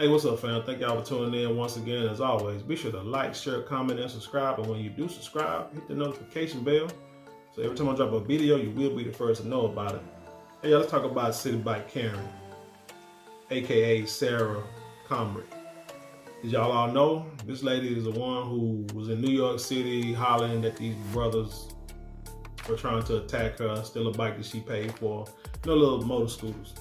Hey, what's up, fam? Thank y'all for tuning in once again. As always, be sure to like, share, comment, and subscribe. And when you do subscribe, hit the notification bell. So every time I drop a video, you will be the first to know about it. Hey, y'all, let's talk about Citi Bike Karen, aka Sarah Comrie. Did y'all all know this lady is the one who was in New York City hollering that these brothers were trying to attack her, steal a bike that she paid for? You know, little motor scooters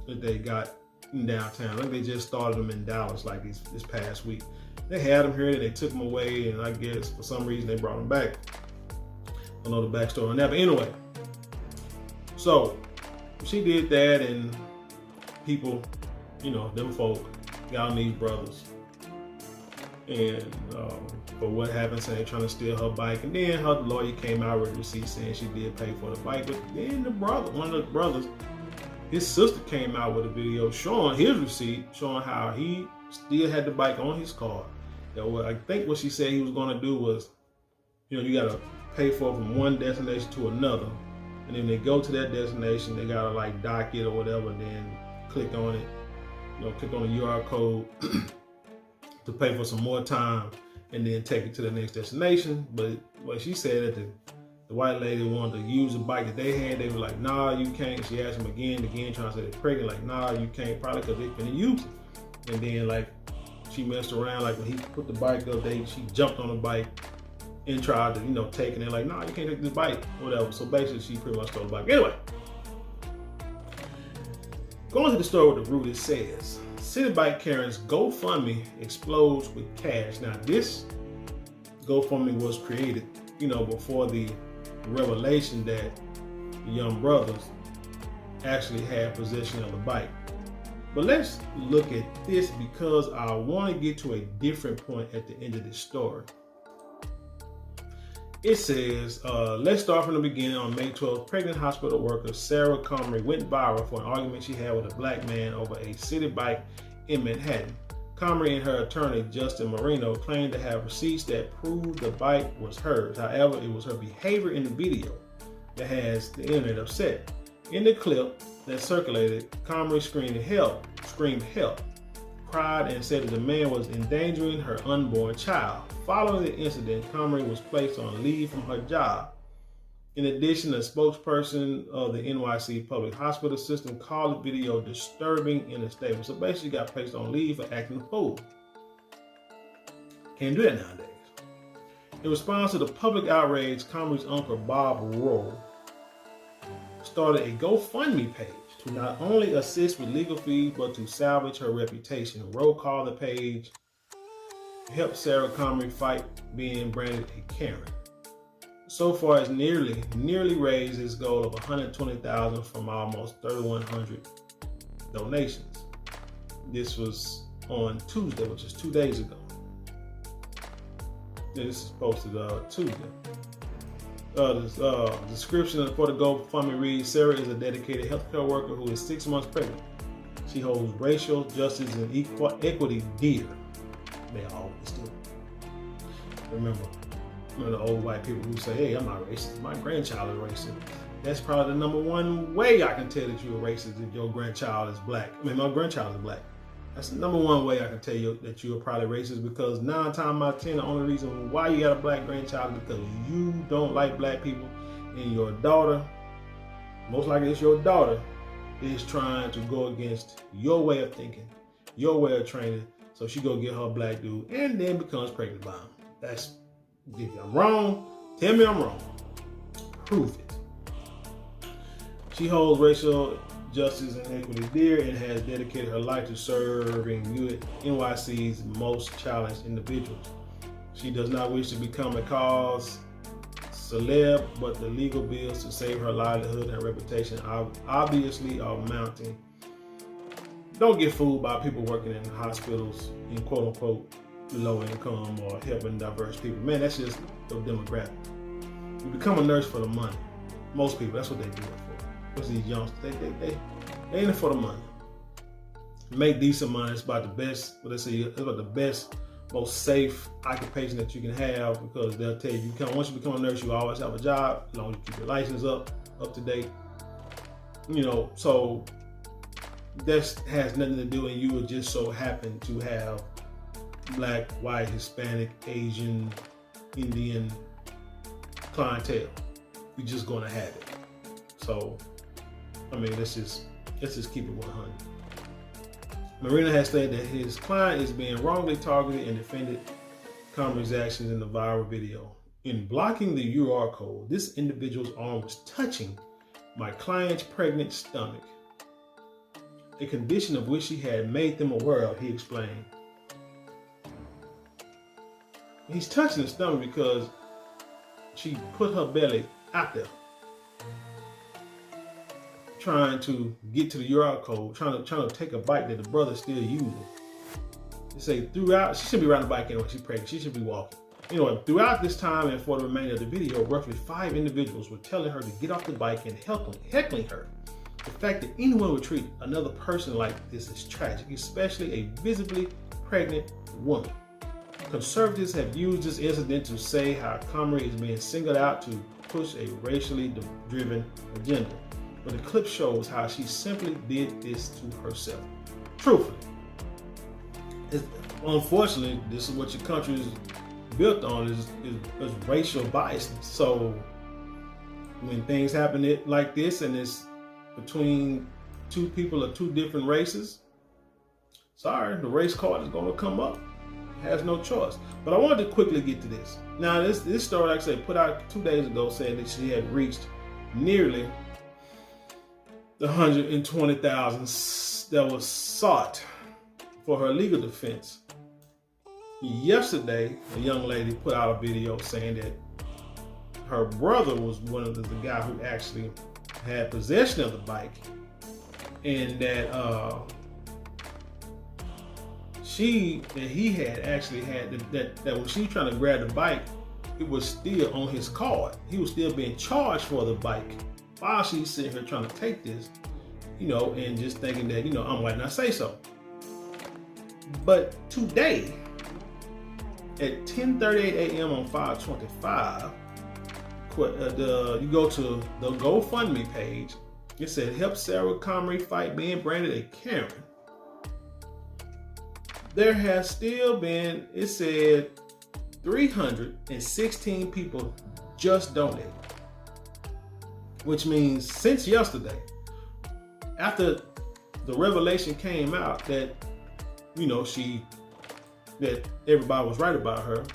that they got in downtown. Like they just started them in Dallas like this past week. They had them here, they took them away, and I guess for some reason they brought them back. I don't know the backstory on that, but anyway. So she did that, and people, you know, them folk got on these brothers. And for what happened, saying they're trying to steal her bike, and then her lawyer came out with a receipt saying she did pay for the bike. But then one of the brothers, his sister came out with a video showing his receipt, showing how he still had the bike on his card. I think what she said he was going to do was, you know, you got to pay for it from one destination to another. And then they go to that destination, they got to like dock it or whatever, then click on it, you know, click on the UR code to pay for some more time and then take it to the next destination. But what she said that the white lady wanted to use the bike that they had. They were like, nah, you can't. She asked them again, trying to say they're pregnant. Like, nah, you can't, probably because they couldn't use it. And then like she messed around. Like when he put the bike up, she jumped on the bike and tried to, you know, take it. And like, nah, you can't take this bike, whatever. So basically, she pretty much stole the bike. Anyway, going to the story with the root, it says, Citi Bike Karen's GoFundMe explodes with cash. Now, this GoFundMe was created, you know, before the revelation that the young brothers actually had possession of the bike. But let's look at this because I want to get to a different point at the end of this story. It says, let's start from the beginning. On May 12th, pregnant hospital worker Sarah Comrie went viral for an argument she had with a black man over a Citi bike in Manhattan. Comrie and her attorney, Justin Marino, claimed to have receipts that proved the bike was hers. However, it was her behavior in the video that has the internet upset. In the clip that circulated, Comrie screamed help, cried, and said that the man was endangering her unborn child. Following the incident, Comrie was placed on leave from her job. In addition, a spokesperson of the NYC public hospital system called the video disturbing in a statement. So basically, got placed on leave for acting a fool. Can't do that nowadays. In response to the public outrage, Comrie's uncle Bob Rowe started a GoFundMe page to not only assist with legal fees, but to salvage her reputation. Rowe called the page "Help Sarah Comrie Fight Being Branded a Karen." So far, it's nearly raised its goal of $120,000 from almost 3,100 donations. This was on Tuesday, which is 2 days ago. Yeah, this is posted Tuesday. The description for the GoFundMe reads, Sarah is a dedicated healthcare worker who is 6 months pregnant. She holds racial justice and equity dear. They always do. Remember the old white people who say, hey, I'm not racist, my grandchild is racist. That's probably the number one way I can tell that you're racist if your grandchild is black. I mean, my grandchild is black. That's the number one way I can tell you that you're probably racist, because 9 times out of 10, the only reason why you got a black grandchild is because you don't like black people, and your daughter, most likely it's your daughter, is trying to go against your way of thinking, your way of training, so she go get her black dude and then becomes pregnant by him. That's, if I'm wrong, tell me I'm wrong. Prove it. She holds racial justice and equity dear and has dedicated her life to serving NYC's most challenged individuals. She does not wish to become a cause celeb, but the legal bills to save her livelihood and reputation obviously are mounting. Don't get fooled by people working in hospitals in quote unquote low income or helping diverse people. Man, that's just your demographic. You become a nurse for the money. Most people, that's what they do it for. What's these youngsters? They in it for the money. Make decent money. It's about the best, let's say it's about the best, most safe occupation that you can have, because they'll tell you, once you become a nurse, you always have a job, as long as you keep your license up to date. You know, so that has nothing to do, and you would just so happen to have Black, white, Hispanic, Asian, Indian clientele. You're just going to have it. So, I mean, let's just keep it 100. Marina has stated that his client is being wrongly targeted and defended Comrie's actions in the viral video. In blocking the UR code, this individual's arm was touching my client's pregnant stomach, a condition of which she had made them aware of, he explained. He's touching the stomach because she put her belly out there, trying to get to the UR code, trying to take a bike that the brother's still using. They say throughout, she should be riding a bike anyway, she's pregnant, she should be walking. Anyway, throughout this time and for the remainder of the video, roughly 5 individuals were telling her to get off the bike and heckling her. The fact that anyone would treat another person like this is tragic, especially a visibly pregnant woman. Conservatives have used this incident to say how Comrie is being singled out to push a racially driven agenda. But the clip shows how she simply did this to herself. Truthfully, unfortunately, this is what your country is built on, is racial bias. So when things happen like this and it's between two people of two different races, sorry, the race card is going to come up. It has no choice. But I wanted to quickly get to this. Now, this story, like I said, put out 2 days ago, saying that she had reached nearly the 120,000 that was sought for her legal defense. Yesterday, a young lady put out a video saying that her brother was one of the guy who actually had possession of the bike, and that he had actually had that when she was trying to grab the bike, it was still on his card. He was still being charged for the bike while she's sitting here trying to take this, and just thinking that, I might not say so. But today, at 10:38 a.m. on 5/25, you go to the GoFundMe page. It said, "Help Sarah Comrie fight being branded a Karen." There has still been, it said, 316 people just donated, which means since yesterday, after the revelation came out that, that everybody was right about her,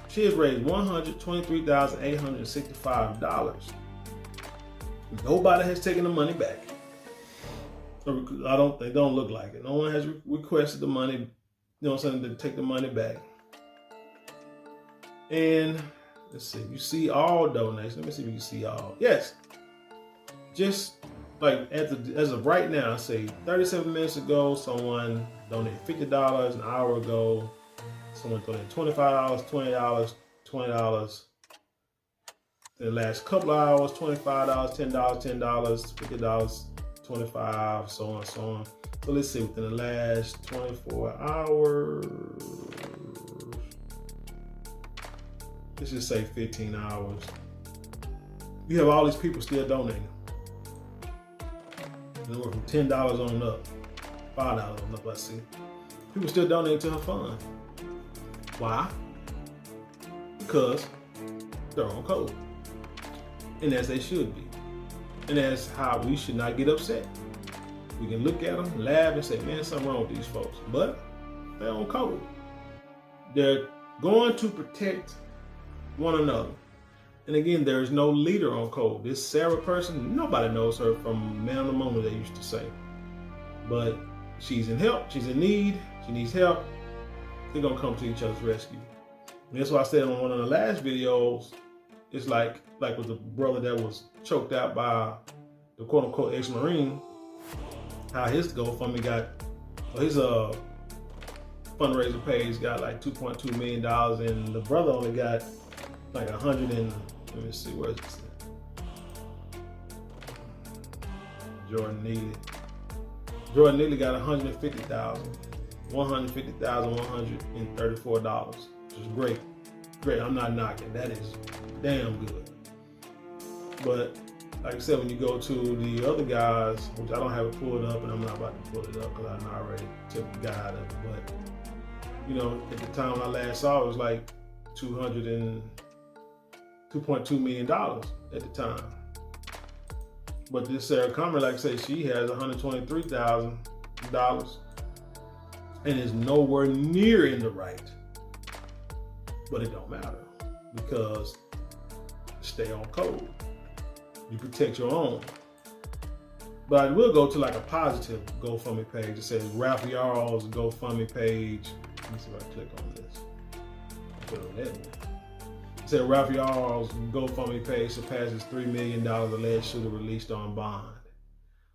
she has raised $123,865. Nobody has taken the money back. They don't look like it. No one has requested the money, to take the money back. And let's see, you see all donations. Let me see if you can see all. Yes. Just like as of right now, say 37 minutes ago, someone donated $50. An hour ago, someone donated $25, $20, $20. In the last couple of hours, $25, $10, $10, $50, $25, so on, so on. So let's see, within the last 24 hours, let's just say 15 hours, you have all these people still donating. Anywhere from $10 on up, $5 on up, I see. People still donating to her fund. Why? Because they're on code. And as they should be. And that's how we should not get upset. We can look at them, laugh, and say, man, something wrong with these folks. But they're on code. They're going to protect one another. And again, there's no leader on code. This Sarah person, nobody knows her from man on the moon, they used to say. But she's in help, she's in need, she needs help. They're gonna come to each other's rescue. And that's why I said on one of the last videos, it's like with the brother that was choked out by the quote unquote ex-Marine, how his GoFundMe his fundraiser page got like $2.2 million, and the brother only got like 100 and, let me see, where is this? Jordan Neely got $150,134, which is great. I'm not knocking. That is damn good. But like I said, when you go to the other guys, which I don't have it pulled up, and I'm not about to pull it up because I already took the guy out of it. But you know, at the time when I last saw it, was like $2.2 million at the time. But this Sarah Comer, like I say, she has $123,000 and is nowhere near in the right. But it don't matter because stay on code. You protect your own. But I will go to like a positive GoFundMe page. It says Ralph Yarl's GoFundMe page. Let me see if I click on this. Put on that one. It said Ralph Yarl's GoFundMe page surpasses $3 million alleged shooter released on bond.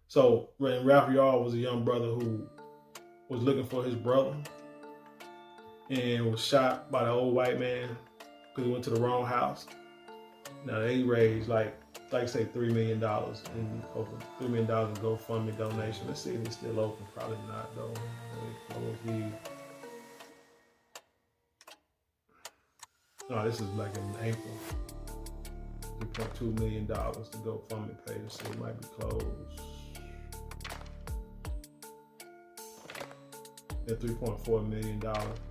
So when Ralph Yarl was a young brother who was looking for his brother and was shot by the old white man because he went to the wrong house. Now they raised like I say, $3 million in over $3 million in GoFundMe donation. Let's see if it's still open. Probably not though. Oh, this is like in April. $3.2 million to GoFundMe page. So it might be closed. At $3.4 million.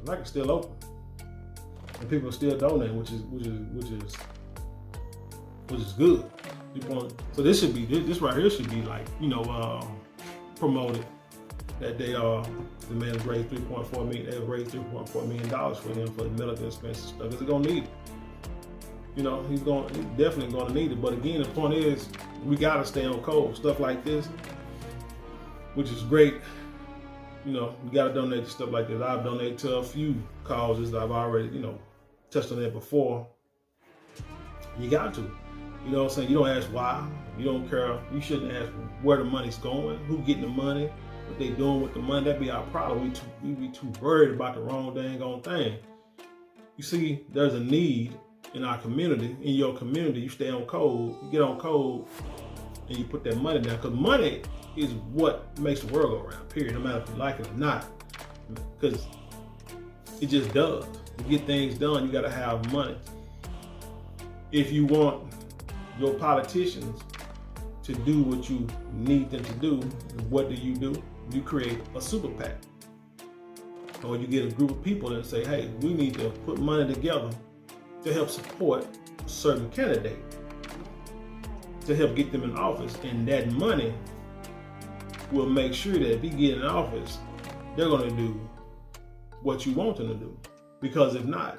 Like it's still open. And people are still donating, which is good. So this should be, this right here should be like, you know, promoted that they the man has raised $3.4 million. They have raised $3.4 million for him for the medical expenses stuff because they're gonna need it. You know, he's definitely gonna need it. But again, the point is, we gotta stay on code. Stuff like this, which is great. You know, we gotta donate to stuff like this. I've donated to a few causes that I've already, you know, touched on that before. You got to. You know what I'm saying? You don't ask why. You don't care. You shouldn't ask where the money's going, who getting the money, what they doing with the money. That'd be our problem. We be too worried about the wrong dang on thing. You see, there's a need in our community. In your community, you stay on code. You get on code, and you put that money down. Because money is what makes the world go around, period. No matter if you like it or not. Because it just does. To get things done, you got to have money. If you want your politicians to do what you need them to do, what do? You create a super PAC. Or you get a group of people that say, hey, we need to put money together to help support a certain candidate, to help get them in office. And that money will make sure that if you get in office, they're going to do what you want them to do. Because if not,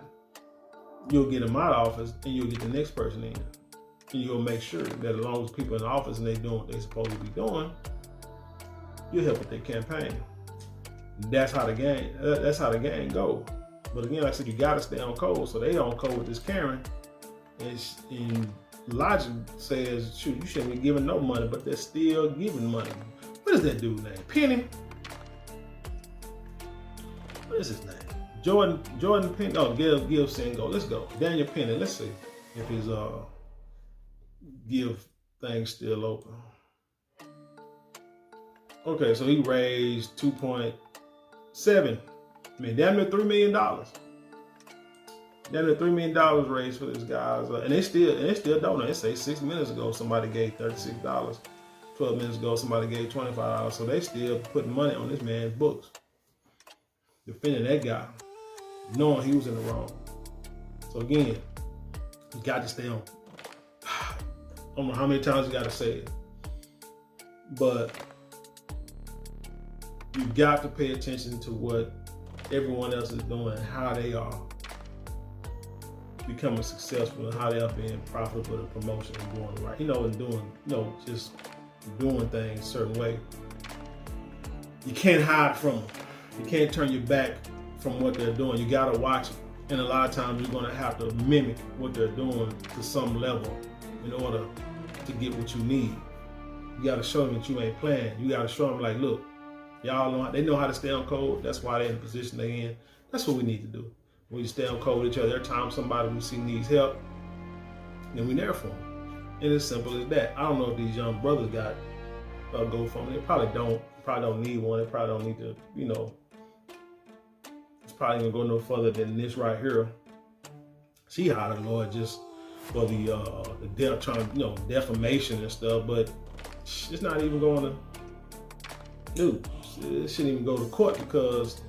you'll get them out of office and you'll get the next person in. And you'll make sure that as long as people in office and they're doing what they're supposed to be doing, you'll help with their campaign. That's how the game go. But again, like I said, you gotta stay on code. So they on code with this Karen. And logic says, shoot, you shouldn't be giving no money, but they're still giving money. What is that dude's name? Penny? What is his name? Jordan Penny. Oh, Give Send Go. Let's go. Daniel Penny. Let's see if his Give thing's still open. Okay, so he raised 2.7. I mean, damn near $3 million. Damn near $3 million raised for this guys, and they still donate. They say 6 minutes ago somebody gave $36. 12 minutes ago somebody gave $25. So they still putting money on this man's books, defending that guy, knowing he was in the wrong. So again, you got to stay on. I don't know how many times you got to say it, but you got to pay attention to what everyone else is doing and how they are becoming successful and how they are being profitable in promotion and doing right. And doing, just doing things a certain way. You can't hide from them. You can't turn your back from what they're doing. You got to watch it. And a lot of times you're going to have to mimic what they're doing to some level in order to get what you need. You got to show them that you ain't playing. You got to show them like, look, y'all they know how to stay on code. That's why they're in the position they're in. That's what we need to do. We stay on code with each other. Every time somebody we see needs help, then we there for them. And it's simple as that. I don't know if these young brothers got a GoFundMe. They probably don't need one. They probably don't need to, it's probably gonna go no further than this right here. See how the Lord just for the defamation and stuff, but it's not even going to do. It shouldn't even go to court because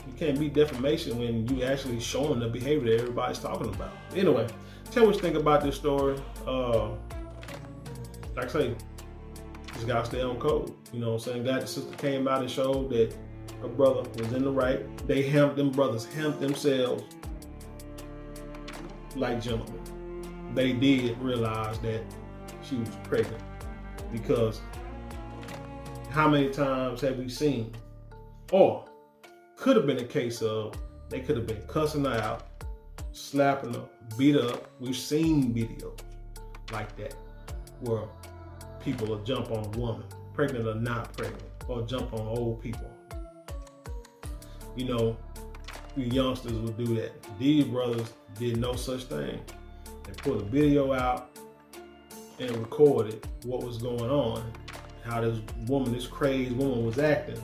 you can't be defamation when you actually showing the behavior that everybody's talking about. Anyway, tell me what you think about this story. Like I say, just gotta stay on code. You know what I'm saying? Glad the sister came out and showed that her brother was in the right. Them brothers hemmed themselves like gentlemen. They did realize that she was pregnant, because how many times have we seen, or could have been a case of they could have been cussing her out, slapping her, beat her up. We've seen videos like that where people will jump on a woman, pregnant or not pregnant, or jump on old people. You know, we youngsters will do that. These brothers did no such thing. They put a video out and recorded what was going on, how this crazed woman was acting,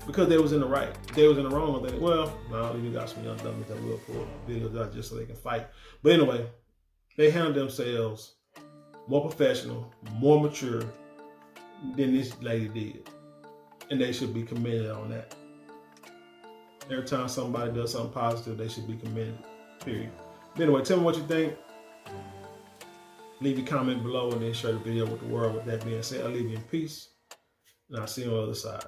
because they was in the right. If they was in the wrong, they well, now you got some young dummies that will pull videos out just so they can fight. But anyway, they handled themselves more professional, more mature than this lady did. And they should be commended on that. Every time somebody does something positive, they should be commended, period. But anyway, tell me what you think. Leave your comment below and then share the video with the world. With that being said, I'll leave you in peace. And I'll see you on the other side.